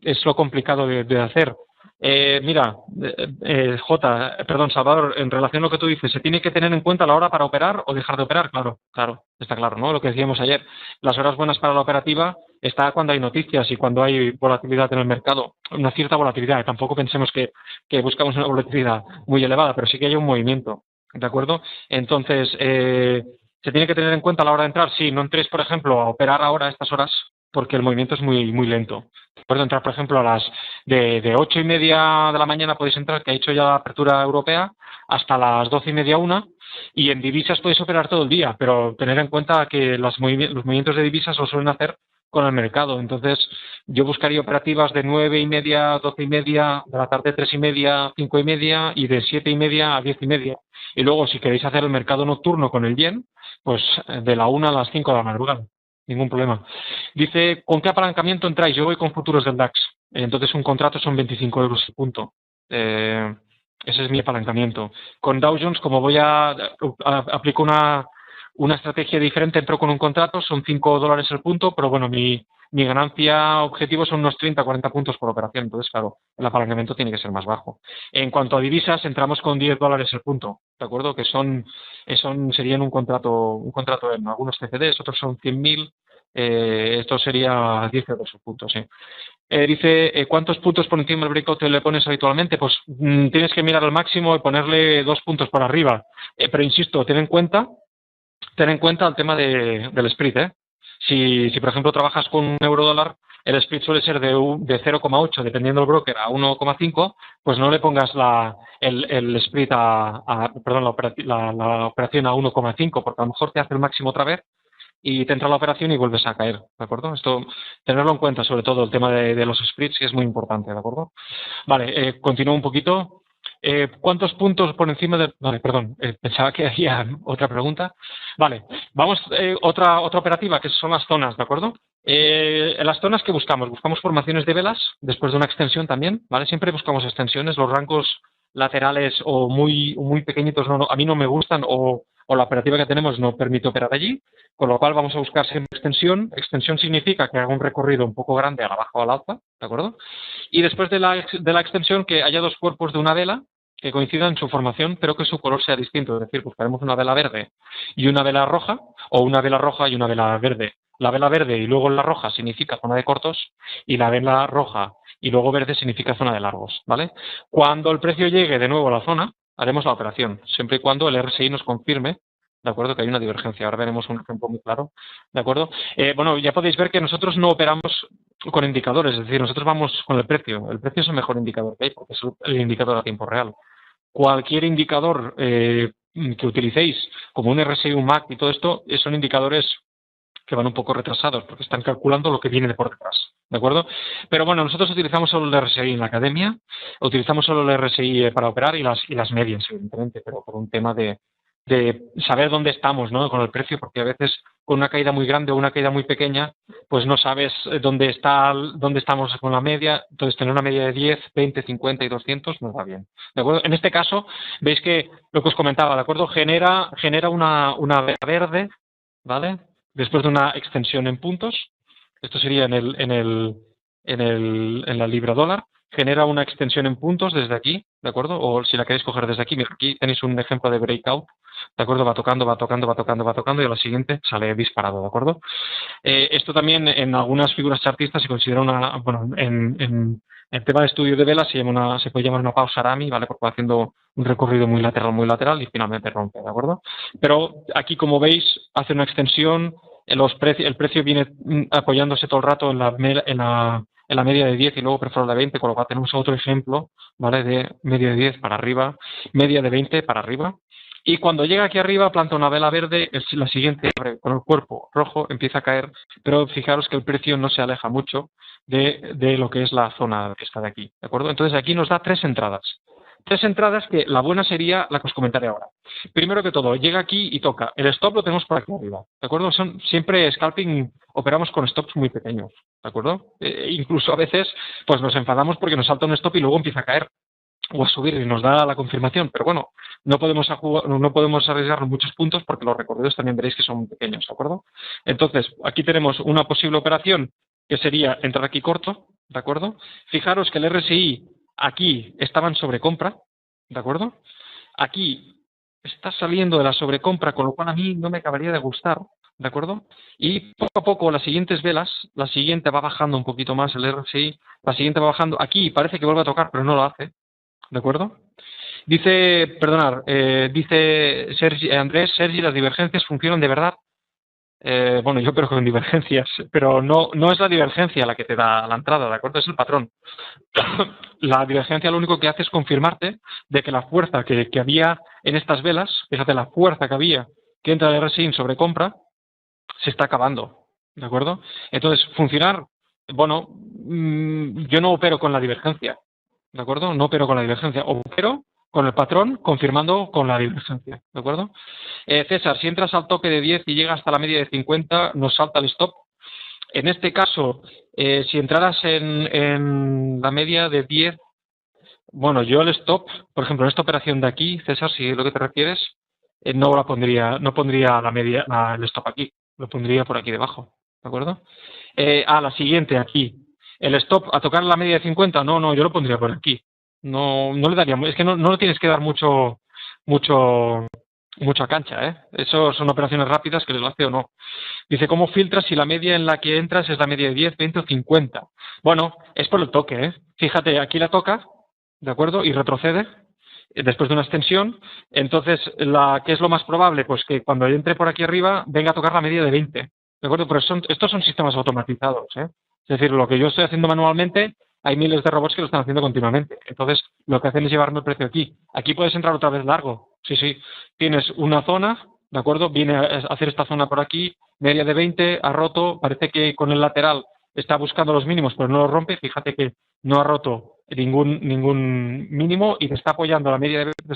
es lo complicado de hacer. Mira, Salvador, en relación a lo que tú dices, ¿se tiene que tener en cuenta la hora para operar o dejar de operar? Claro, está claro, ¿no? Lo que decíamos ayer, las horas buenas para la operativa está cuando hay noticias y cuando hay volatilidad en el mercado, una cierta volatilidad. Tampoco pensemos que buscamos una volatilidad muy elevada, pero sí que hay un movimiento, ¿de acuerdo? Entonces, ¿se tiene que tener en cuenta la hora de entrar? Sí, no entres, por ejemplo, a operar ahora a estas horas porque el movimiento es muy, muy lento. Puedes entrar, por ejemplo, a las de 8:30 de la mañana podéis entrar, que ha hecho ya la apertura europea, hasta las 12:30, 1, y en divisas podéis operar todo el día, pero tener en cuenta que los movimientos de divisas lo suelen hacer con el mercado. Entonces, yo buscaría operativas de 9:30, 12:30, de la tarde 3:30, 5:30 y de 7:30 a 10:30. Y luego, si queréis hacer el mercado nocturno con el yen, pues de la 1 a las 5 de la madrugada. Ningún problema. Dice, ¿con qué apalancamiento entráis? Yo voy con futuros del DAX. Entonces, un contrato son 25 euros el punto. Ese es mi apalancamiento. Con Dow Jones, como aplico una estrategia diferente, entro con un contrato, son 5 dólares el punto, pero bueno, mi ganancia objetivo son unos 30, 40 puntos por operación. Entonces, claro, el apalancamiento tiene que ser más bajo. En cuanto a divisas, entramos con 10 dólares el punto, ¿de acuerdo? Que serían un contrato en algunos CFDs, otros son 100.000. Esto sería 10 euros el punto, sí. Dice, ¿cuántos puntos por encima del breakout le pones habitualmente? Pues tienes que mirar al máximo y ponerle 2 puntos por arriba. Pero insisto, ten en cuenta el tema del split, ¿eh? Si por ejemplo trabajas con un euro dólar, el split suele ser de 0,8, dependiendo del broker, a 1,5, pues no le pongas el split perdón, la operación a 1,5, porque a lo mejor te hace el máximo otra vez y te entra la operación y vuelves a caer, ¿de acuerdo? Esto, tenerlo en cuenta, sobre todo el tema de los splits, que es muy importante, ¿de acuerdo? Vale, continúo un poquito. ¿Cuántos puntos por encima de...? Vale, perdón, pensaba que había otra pregunta. Vale, vamos, otra operativa, que son las zonas, ¿de acuerdo? En las zonas que buscamos formaciones de velas, después de una extensión también, ¿vale? Siempre buscamos extensiones, los rangos laterales o muy pequeñitos a mí no me gustan o la operativa que tenemos no permite operar allí, con lo cual vamos a buscar siempre extensión. Extensión significa que haga un recorrido un poco grande a la baja o al alza, ¿de acuerdo? Y después de la extensión que haya dos cuerpos de una vela que coincidan en su formación, pero que su color sea distinto. Es decir, buscaremos una vela verde y una vela roja, o una vela roja y una vela verde. La vela verde y luego la roja significa zona de cortos, y la vela roja y luego verde significa zona de largos, ¿vale? Cuando el precio llegue de nuevo a la zona, haremos la operación, siempre y cuando el RSI nos confirme, ¿de acuerdo?, que hay una divergencia. Ahora veremos un ejemplo muy claro, ¿de acuerdo? Bueno, ya podéis ver que nosotros no operamos con indicadores, es decir, nosotros vamos con el precio. El precio es el mejor indicador que hay, porque es el indicador a tiempo real. Cualquier indicador que utilicéis, como un RSI, un MAC y todo esto, son indicadores que van un poco retrasados, porque están calculando lo que viene de por detrás, ¿de acuerdo? Pero bueno, nosotros utilizamos solo el RSI en la academia, utilizamos solo el RSI para operar y las medias, evidentemente, pero por un tema de saber dónde estamos, ¿no?, con el precio, porque a veces con una caída muy grande o una caída muy pequeña, pues no sabes dónde estamos con la media. Entonces, tener una media de 10, 20, 50 y 200 nos va bien, ¿de acuerdo? En este caso, veis que lo que os comentaba, ¿de acuerdo? Genera una vela verde, ¿vale?, después de una extensión en puntos. Esto sería en la libra dólar. Genera una extensión en puntos desde aquí, ¿de acuerdo? O si la queréis coger desde aquí, mira, aquí tenéis un ejemplo de breakout, ¿de acuerdo? Va tocando y a la siguiente sale disparado, ¿de acuerdo? Esto también en algunas figuras chartistas se considera en tema de estudio de velas se puede llamar una pausa Arami, ¿vale? Porque va haciendo un recorrido muy lateral y finalmente rompe, ¿de acuerdo? Pero aquí, como veis, hace una extensión, el precio viene apoyándose todo el rato en la media de 10 y luego perfora de 20, con lo cual tenemos otro ejemplo, ¿vale?, de media de 10 para arriba, media de 20 para arriba. Y cuando llega aquí arriba, planta una vela verde, la siguiente con el cuerpo rojo empieza a caer, pero fijaros que el precio no se aleja mucho de lo que es la zona que está de aquí, ¿de acuerdo? Entonces aquí nos da tres entradas. Tres entradas que la buena sería la que os comentaré ahora. Primero que todo, llega aquí y toca. El stop lo tenemos por aquí arriba, ¿de acuerdo? Siempre scalping operamos con stops muy pequeños, ¿de acuerdo? Incluso a veces pues nos enfadamos porque nos salta un stop y luego empieza a caer o a subir y nos da la confirmación, pero bueno, no podemos arriesgar muchos puntos porque los recorridos también veréis que son muy pequeños, ¿de acuerdo? Entonces, aquí tenemos una posible operación que sería entrar aquí corto, ¿de acuerdo? Fijaros que el RSI aquí estaba en sobrecompra, ¿de acuerdo? Aquí está saliendo de la sobrecompra, con lo cual a mí no me acabaría de gustar, ¿de acuerdo? Y poco a poco las siguientes velas, la siguiente va bajando un poquito más el RSI, la siguiente va bajando, aquí parece que vuelve a tocar, pero no lo hace, ¿de acuerdo? Dice Andrés, Sergi, ¿las divergencias funcionan de verdad? Bueno, yo creo que con divergencias, pero no es la divergencia la que te da la entrada, ¿de acuerdo? Es el patrón. La divergencia lo único que hace es confirmarte de que la fuerza que había en estas velas, fíjate la fuerza que había que entra el RSI en sobrecompra, se está acabando, ¿de acuerdo? Entonces, funcionar, bueno, yo no opero con la divergencia, ¿de acuerdo? No opero con la divergencia, opero con el patrón, confirmando con la divergencia, ¿de acuerdo? César, si entras al tope de 10 y llegas hasta la media de 50, nos salta el stop. En este caso, si entraras en la media de 10, bueno, yo el stop, por ejemplo, en esta operación de aquí, César, si es lo que te refieres, no la pondría, no pondría la media, el stop aquí, lo pondría por aquí debajo, ¿de acuerdo? A la siguiente, aquí. El stop a tocar la media de 50, no, yo lo pondría por aquí. No le daría, es que no le tienes que dar mucho, mucha cancha, ¿eh? Eso son operaciones rápidas que les lo hace o no. Dice, ¿cómo filtras si la media en la que entras es la media de 10, 20 o 50? Bueno, es por el toque, ¿eh? Fíjate, aquí la toca, ¿de acuerdo? Y retrocede después de una extensión. Entonces, ¿qué es lo más probable? Pues que cuando entre por aquí arriba venga a tocar la media de 20, ¿de acuerdo? Pero estos son sistemas automatizados, ¿eh? Es decir, lo que yo estoy haciendo manualmente, hay miles de robots que lo están haciendo continuamente. Entonces, lo que hacen es llevarme el precio aquí. Aquí puedes entrar otra vez largo. Sí. Tienes una zona, ¿de acuerdo? Viene a hacer esta zona por aquí, media de 20, ha roto, parece que con el lateral está buscando los mínimos, pero no los rompe. Fíjate que no ha roto ningún mínimo y te está apoyando la media de 20, te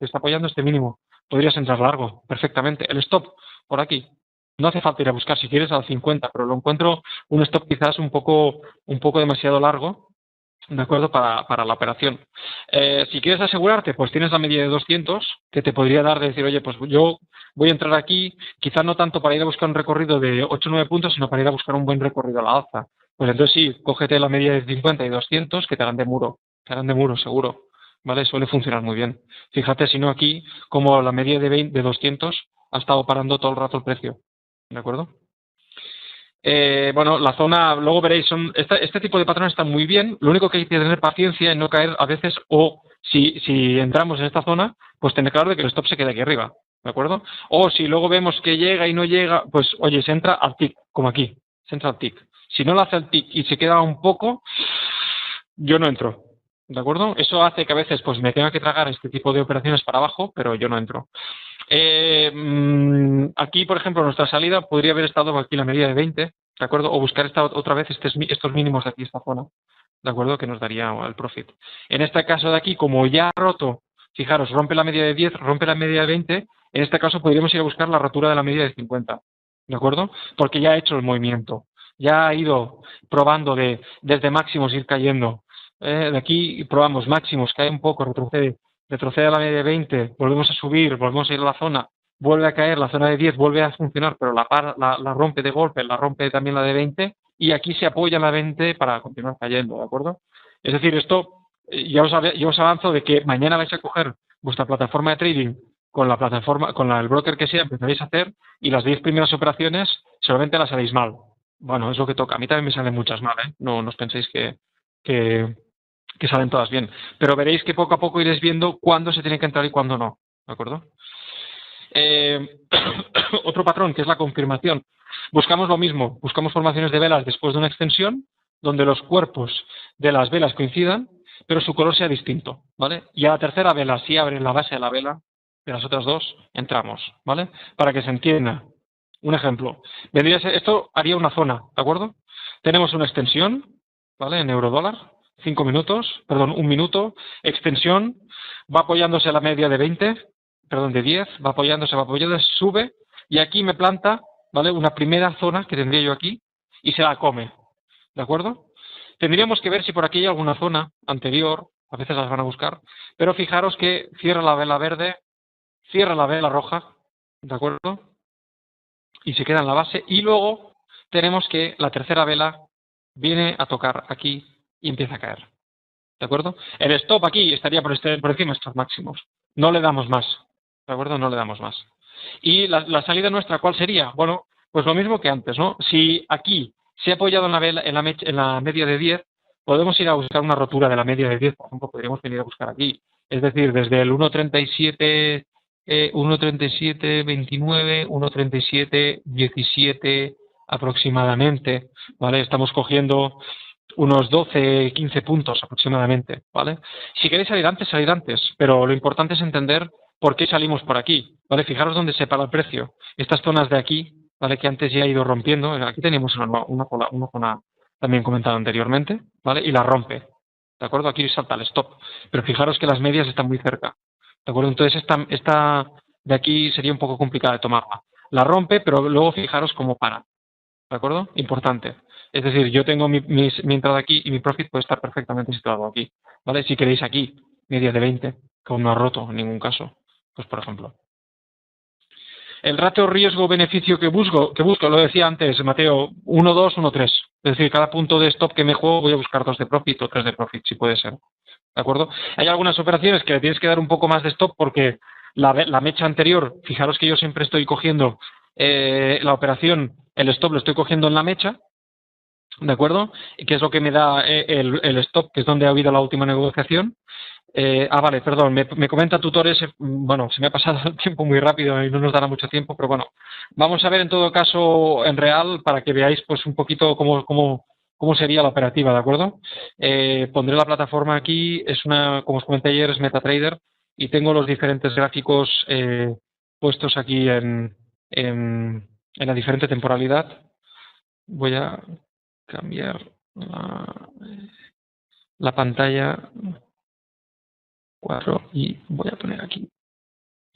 está apoyando este mínimo. Podrías entrar largo, perfectamente. El stop, por aquí. No hace falta ir a buscar si quieres al 50, pero lo encuentro un stop quizás un poco demasiado largo, ¿de acuerdo? Para la operación. Si quieres asegurarte, pues tienes la media de 200 que te podría dar de decir, oye, pues yo voy a entrar aquí, quizás no tanto para ir a buscar un recorrido de 8 o 9 puntos, sino para ir a buscar un buen recorrido a la alza. Pues entonces sí, cógete la media de 50 y 200 que te hagan de muro, seguro. ¿Vale? Suele funcionar muy bien. Fíjate, si no aquí, como la media de 200 ha estado parando todo el rato el precio. ¿De acuerdo? Bueno, la zona, luego veréis, este tipo de patrones están muy bien. Lo único que hay que tener paciencia en no caer a veces, o si entramos en esta zona, pues tener claro de que el stop se queda aquí arriba, ¿de acuerdo? O si luego vemos que llega y no llega, pues oye, se entra al tick, como aquí, se entra al tick. Si no lo hace al tick y se queda un poco, yo no entro, ¿de acuerdo? Eso hace que a veces pues me tenga que tragar este tipo de operaciones para abajo, pero yo no entro. Aquí, por ejemplo, nuestra salida podría haber estado aquí la media de 20, ¿de acuerdo? O buscar otra vez estos mínimos de aquí, esta zona, ¿de acuerdo? Que nos daría el profit. En este caso de aquí, como ya ha roto, fijaros, rompe la media de 10, rompe la media de 20, en este caso podríamos ir a buscar la rotura de la media de 50, ¿de acuerdo? Porque ya ha hecho el movimiento, ya ha ido probando desde máximos ir cayendo. De aquí probamos máximos, cae un poco, retrocede a la media de 20, volvemos a subir, volvemos a ir a la zona, vuelve a caer, la zona de 10 vuelve a funcionar, pero la rompe de golpe, la rompe también la de 20, y aquí se apoya en la 20 para continuar cayendo, ¿de acuerdo? Es decir, esto ya os avanzo de que mañana vais a coger vuestra plataforma de trading con la plataforma, con el broker que sea, empezaréis a hacer, y las 10 primeras operaciones solamente las haréis mal. Bueno, es lo que toca. A mí también me salen muchas mal, ¿eh? No os penséis que salen todas bien. Pero veréis que poco a poco iréis viendo cuándo se tiene que entrar y cuándo no. ¿De acuerdo? Otro patrón, que es la confirmación. Buscamos lo mismo. Buscamos formaciones de velas después de una extensión, donde los cuerpos de las velas coincidan, pero su color sea distinto. ¿Vale? Y a la tercera vela, si abren la base de la vela, de las otras dos, entramos. ¿Vale? Para que se entienda. Un ejemplo. Esto haría una zona. ¿De acuerdo? Tenemos una extensión, ¿vale? En euro-dólar. 5 minutos, perdón, 1 minuto, extensión, va apoyándose a la media de 20, perdón, de 10, va apoyándose, sube, y aquí me planta, ¿vale? Una primera zona que tendría yo aquí, y se la come, ¿de acuerdo? Tendríamos que ver si por aquí hay alguna zona anterior, a veces las van a buscar, pero fijaros que cierra la vela verde, cierra la vela roja, ¿de acuerdo? Y se queda en la base, y luego tenemos que la tercera vela viene a tocar aquí y empieza a caer. ¿De acuerdo? El stop aquí estaría por encima de estos máximos. No le damos más. ¿De acuerdo? No le damos más. Y la salida nuestra, ¿cuál sería? Bueno, pues lo mismo que antes, ¿no? Si aquí se ha apoyado en la media de 10, podemos ir a buscar una rotura de la media de 10, por ejemplo, podríamos venir a buscar aquí. Es decir, desde el 1.37, 1.37.29, 1.37.17 aproximadamente, ¿vale? Estamos cogiendo unos 12, 15 puntos aproximadamente, ¿vale? Si queréis salir antes, pero lo importante es entender por qué salimos por aquí, ¿vale? Fijaros dónde se para el precio. Estas zonas de aquí, ¿vale? Que antes ya he ido rompiendo, aquí teníamos una zona también comentada anteriormente, ¿vale? Y la rompe, ¿de acuerdo? Aquí salta el stop, pero fijaros que las medias están muy cerca, ¿de acuerdo? Entonces esta de aquí sería un poco complicada de tomarla. La rompe, pero luego fijaros cómo para, ¿de acuerdo? Importante. Es decir, yo tengo mi entrada aquí y mi profit puede estar perfectamente situado aquí, ¿vale? Si queréis aquí, media de 20, que aún no ha roto en ningún caso, pues por ejemplo. El ratio riesgo-beneficio que busco, lo decía antes, Mateo, 1, 2, 1, 3. Es decir, cada punto de stop que me juego voy a buscar 2 de profit o 3 de profit, si puede ser. ¿De acuerdo? Hay algunas operaciones que le tienes que dar un poco más de stop porque la mecha anterior, fijaros que yo siempre estoy cogiendo la operación, el stop lo estoy cogiendo en la mecha, ¿de acuerdo? Que es lo que me da el stop, que es donde ha habido la última negociación. Vale, perdón, me comenta tutores, bueno, se me ha pasado el tiempo muy rápido y no nos dará mucho tiempo, pero bueno, vamos a ver en todo caso en real para que veáis pues un poquito cómo sería la operativa, ¿de acuerdo? Pondré la plataforma aquí, como os comenté ayer, es MetaTrader y tengo los diferentes gráficos puestos aquí en la diferente temporalidad. Voy a cambiar la pantalla 4 y voy a poner aquí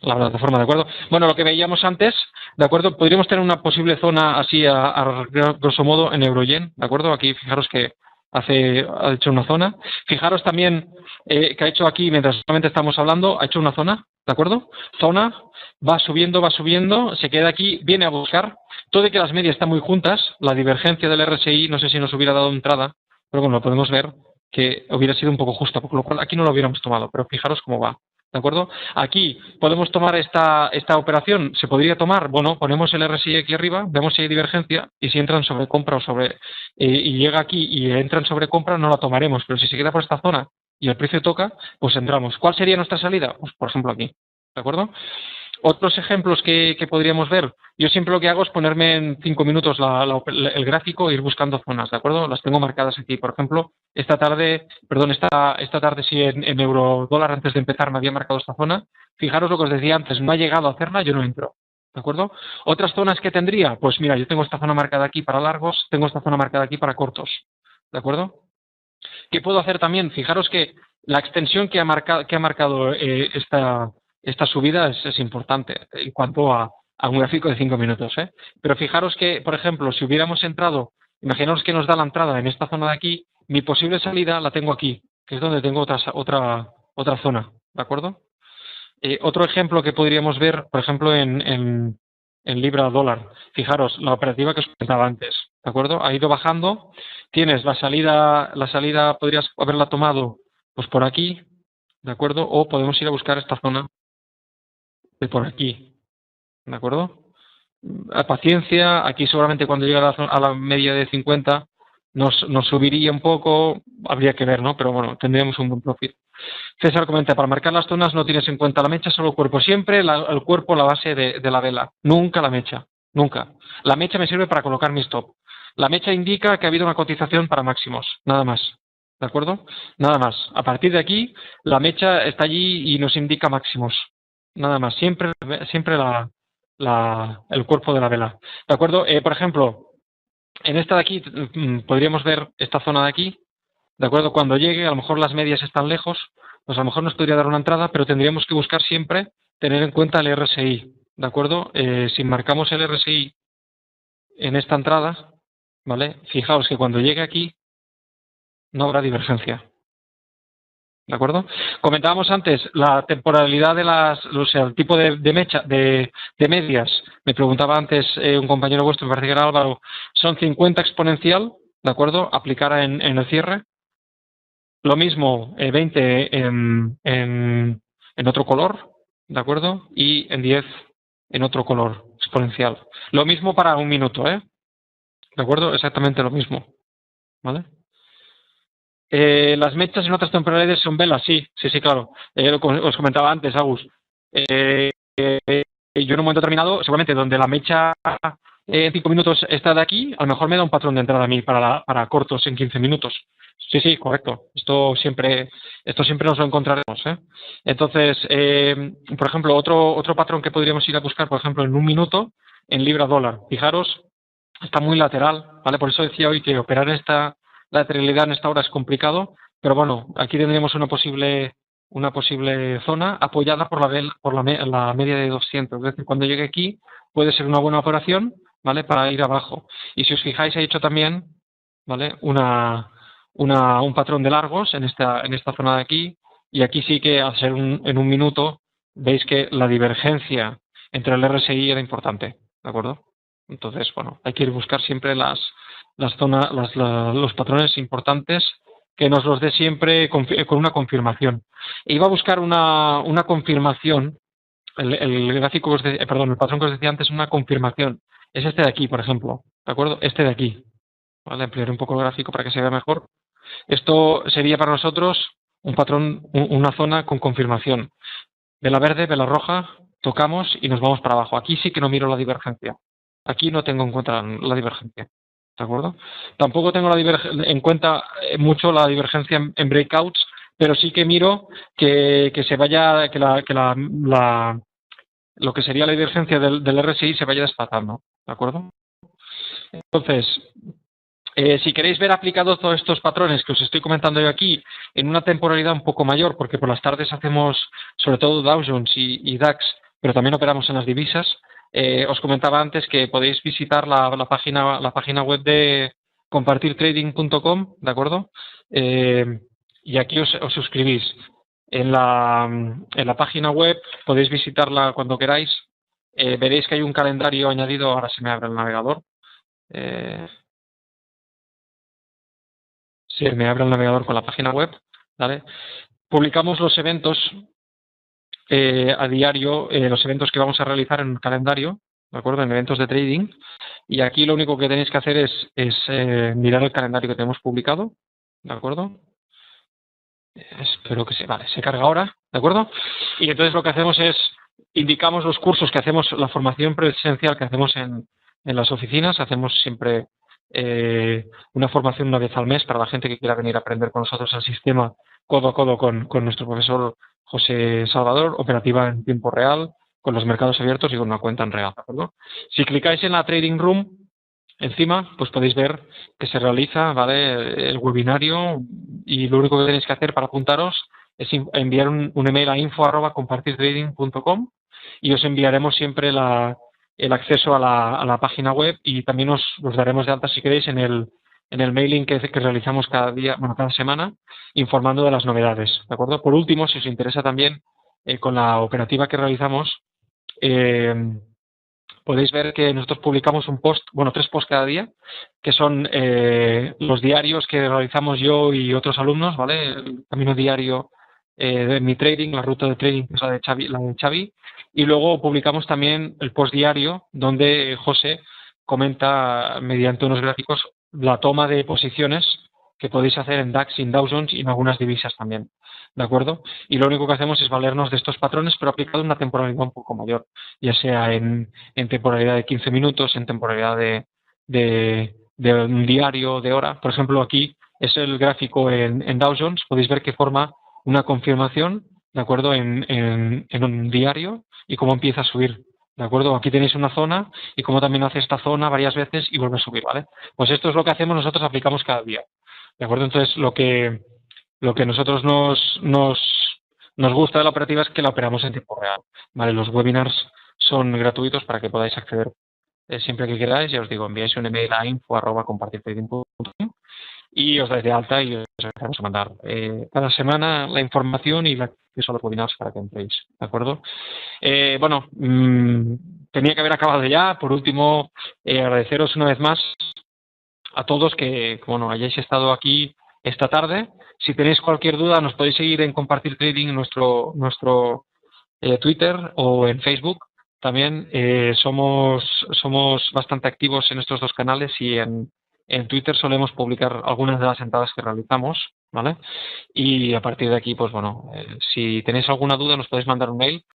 la plataforma, ¿de acuerdo? Bueno, lo que veíamos antes, ¿de acuerdo? Podríamos tener una posible zona así a grosso modo en euro-yen, ¿de acuerdo? Aquí fijaros que ha hecho una zona. Fijaros también que ha hecho aquí, mientras solamente estamos hablando, ha hecho una zona, ¿de acuerdo? Zona, va subiendo, se queda aquí, viene a buscar. Todo de que las medias están muy juntas, la divergencia del RSI, no sé si nos hubiera dado entrada, pero bueno, lo podemos ver que hubiera sido un poco justa, por lo cual aquí no lo hubiéramos tomado, pero fijaros cómo va. ¿De acuerdo? Aquí podemos tomar esta operación. ¿Se podría tomar? Bueno, ponemos el RSI aquí arriba, vemos si hay divergencia y si entran sobre compra o sobre y llega aquí y entran sobre compra, no la tomaremos. Pero si se queda por esta zona y el precio toca, pues entramos. ¿Cuál sería nuestra salida? Pues por ejemplo aquí. ¿De acuerdo? Otros ejemplos que podríamos ver, yo siempre lo que hago es ponerme en 5 minutos el gráfico e ir buscando zonas, ¿de acuerdo? Las tengo marcadas aquí. Por ejemplo, esta tarde sí en euro dólar antes de empezar me había marcado esta zona. Fijaros lo que os decía antes, no ha llegado a hacerla, yo no entro. ¿De acuerdo? Otras zonas que tendría, pues mira, yo tengo esta zona marcada aquí para largos, tengo esta zona marcada aquí para cortos. ¿De acuerdo? ¿Qué puedo hacer también? Fijaros que la extensión que ha marcado esta subida es importante en cuanto a un gráfico de 5 minutos. Pero fijaros que, por ejemplo, si hubiéramos entrado, imaginaos que nos da la entrada en esta zona de aquí, mi posible salida la tengo aquí, que es donde tengo otra zona. ¿De acuerdo? Otro ejemplo que podríamos ver, por ejemplo, en libra dólar. Fijaros, la operativa que os comentaba antes, ¿de acuerdo? Ha ido bajando, tienes la salida podrías haberla tomado pues por aquí, ¿de acuerdo? O podemos ir a buscar esta zona de por aquí, ¿de acuerdo? A paciencia, aquí seguramente cuando llegue a la media de 50 nos subiría un poco, habría que ver, ¿no? Pero bueno, tendríamos un buen profit. César comenta, para marcar las zonas no tienes en cuenta la mecha, solo el cuerpo. Siempre el cuerpo, la base de la vela. Nunca la mecha. Nunca. La mecha me sirve para colocar mi stop. La mecha indica que ha habido una cotización para máximos. Nada más. ¿De acuerdo? Nada más. A partir de aquí, la mecha está allí y nos indica máximos. Nada más. Siempre el cuerpo de la vela. ¿De acuerdo? Por ejemplo, en esta de aquí podríamos ver esta zona de aquí. ¿De acuerdo? Cuando llegue, a lo mejor las medias están lejos, pues a lo mejor nos podría dar una entrada, pero tendríamos que buscar siempre tener en cuenta el RSI. ¿De acuerdo? Si marcamos el RSI en esta entrada, ¿vale? Fijaos que cuando llegue aquí no habrá divergencia. ¿De acuerdo? Comentábamos antes la temporalidad el tipo de mecha, de medias. Me preguntaba antes un compañero vuestro, me parece que era Álvaro, son 50 exponencial, ¿de acuerdo? Aplicará en el cierre. Lo mismo, 20 en otro color, ¿de acuerdo? Y en 10 en otro color exponencial. Lo mismo para un minuto, ¿eh? ¿De acuerdo? Exactamente lo mismo, ¿vale? Las mechas en otras temporalidades son velas, sí, claro. Os comentaba antes, Agus. Yo en un momento determinado, seguramente donde la mecha en 5 minutos está de aquí, a lo mejor me da un patrón de entrada a mí para cortos en 15 minutos. Sí, correcto. Esto siempre nos lo encontraremos. Entonces, por ejemplo, otro patrón que podríamos ir a buscar, por ejemplo, en un minuto, en libra dólar. Fijaros, está muy lateral, ¿vale? Por eso decía hoy que operar esta lateralidad en esta hora es complicado, pero bueno, aquí tendríamos una posible zona apoyada por la media de 200. Es decir, cuando llegue aquí puede ser una buena operación, ¿vale? Para ir abajo. Y si os fijáis, he hecho también, ¿vale? Un patrón de largos en esta zona de aquí. Y aquí sí que al ser en un minuto, veis que la divergencia entre el RSI era importante, ¿de acuerdo? Entonces, bueno, hay que ir buscar siempre las zonas, los patrones importantes que nos los dé siempre con una confirmación. E iba a buscar una confirmación, el gráfico que perdón, el patrón que os decía antes es una confirmación. Es este de aquí, por ejemplo, ¿de acuerdo? Este de aquí. ¿Vale? Ampliaré un poco el gráfico para que se vea mejor. Esto sería para nosotros un patrón, una zona con confirmación. Vela verde, vela roja, tocamos y nos vamos para abajo. Aquí sí que no miro la divergencia. Aquí no tengo en cuenta la divergencia. ¿De acuerdo? Tampoco tengo en cuenta mucho la divergencia en breakouts, pero sí que miro que se vaya, lo que sería la divergencia del RSI se vaya desplazando. ¿De acuerdo? Entonces, si queréis ver aplicados todos estos patrones que os estoy comentando yo aquí en una temporalidad un poco mayor, porque por las tardes hacemos sobre todo Dow Jones y DAX, pero también operamos en las divisas, os comentaba antes que podéis visitar la página web de compartirtrading.com, ¿de acuerdo? Y aquí os suscribís. En la página web podéis visitarla cuando queráis. Veréis que hay un calendario añadido, ahora se me abre el navegador. Sí, me abre el navegador con la página web, ¿vale? Publicamos los eventos a diario, los eventos que vamos a realizar en el calendario, ¿de acuerdo? En eventos de trading. Y aquí lo único que tenéis que hacer es mirar el calendario que tenemos publicado, ¿de acuerdo? Espero que vale, se carga ahora, ¿de acuerdo? Y entonces lo que hacemos es, indicamos los cursos que hacemos, la formación presencial que hacemos en las oficinas, hacemos siempre una formación una vez al mes para la gente que quiera venir a aprender con nosotros el sistema codo a codo con nuestro profesor José Salvador, operativa en tiempo real, con los mercados abiertos y con una cuenta en real, ¿de acuerdo? Si clicáis en la Trading Room, encima, pues podéis ver que se realiza, ¿vale? El webinario y lo único que tenéis que hacer para apuntaros es enviar un email a info@compartirtrading.com y os enviaremos siempre el acceso a la página web y también os daremos de alta si queréis en el mailing que realizamos cada día, bueno, cada semana, informando de las novedades, ¿de acuerdo? Por último, si os interesa también con la operativa que realizamos, eh, podéis ver que nosotros publicamos un post, bueno, 3 posts cada día, que son los diarios que realizamos yo y otros alumnos, ¿vale? El camino diario de mi trading, la ruta de trading, que es la de Xavi, y luego publicamos también el post diario, donde José comenta mediante unos gráficos la toma de posiciones que podéis hacer en DAX, en Dow Jones y en algunas divisas también, ¿de acuerdo? Y lo único que hacemos es valernos de estos patrones, pero aplicado en una temporalidad un poco mayor, ya sea en temporalidad de 15 minutos, en temporalidad de un diario, de hora. Por ejemplo, aquí es el gráfico en Dow Jones. Podéis ver que forma una confirmación, ¿de acuerdo? En un diario y cómo empieza a subir. ¿De acuerdo? Aquí tenéis una zona y cómo también hace esta zona varias veces y vuelve a subir, ¿vale? Pues esto es lo que hacemos nosotros, aplicamos cada día. ¿De acuerdo? Entonces, lo que nosotros nos gusta de la operativa es que la operamos en tiempo real. ¿Vale? Los webinars son gratuitos para que podáis acceder siempre que queráis. Ya os digo, enviáis un email a info@compartirtrading.com y os dais de alta y os vamos a mandar cada semana la información y la acceso a los webinars para que entréis. ¿De acuerdo? Bueno, tenía que haber acabado ya. Por último, agradeceros una vez más a todos que bueno, hayáis estado aquí esta tarde. Si tenéis cualquier duda, nos podéis seguir en Compartir Trading en nuestro Twitter o en Facebook. También somos bastante activos en estos dos canales y en Twitter solemos publicar algunas de las entradas que realizamos, ¿vale? Y a partir de aquí, pues bueno, si tenéis alguna duda nos podéis mandar un mail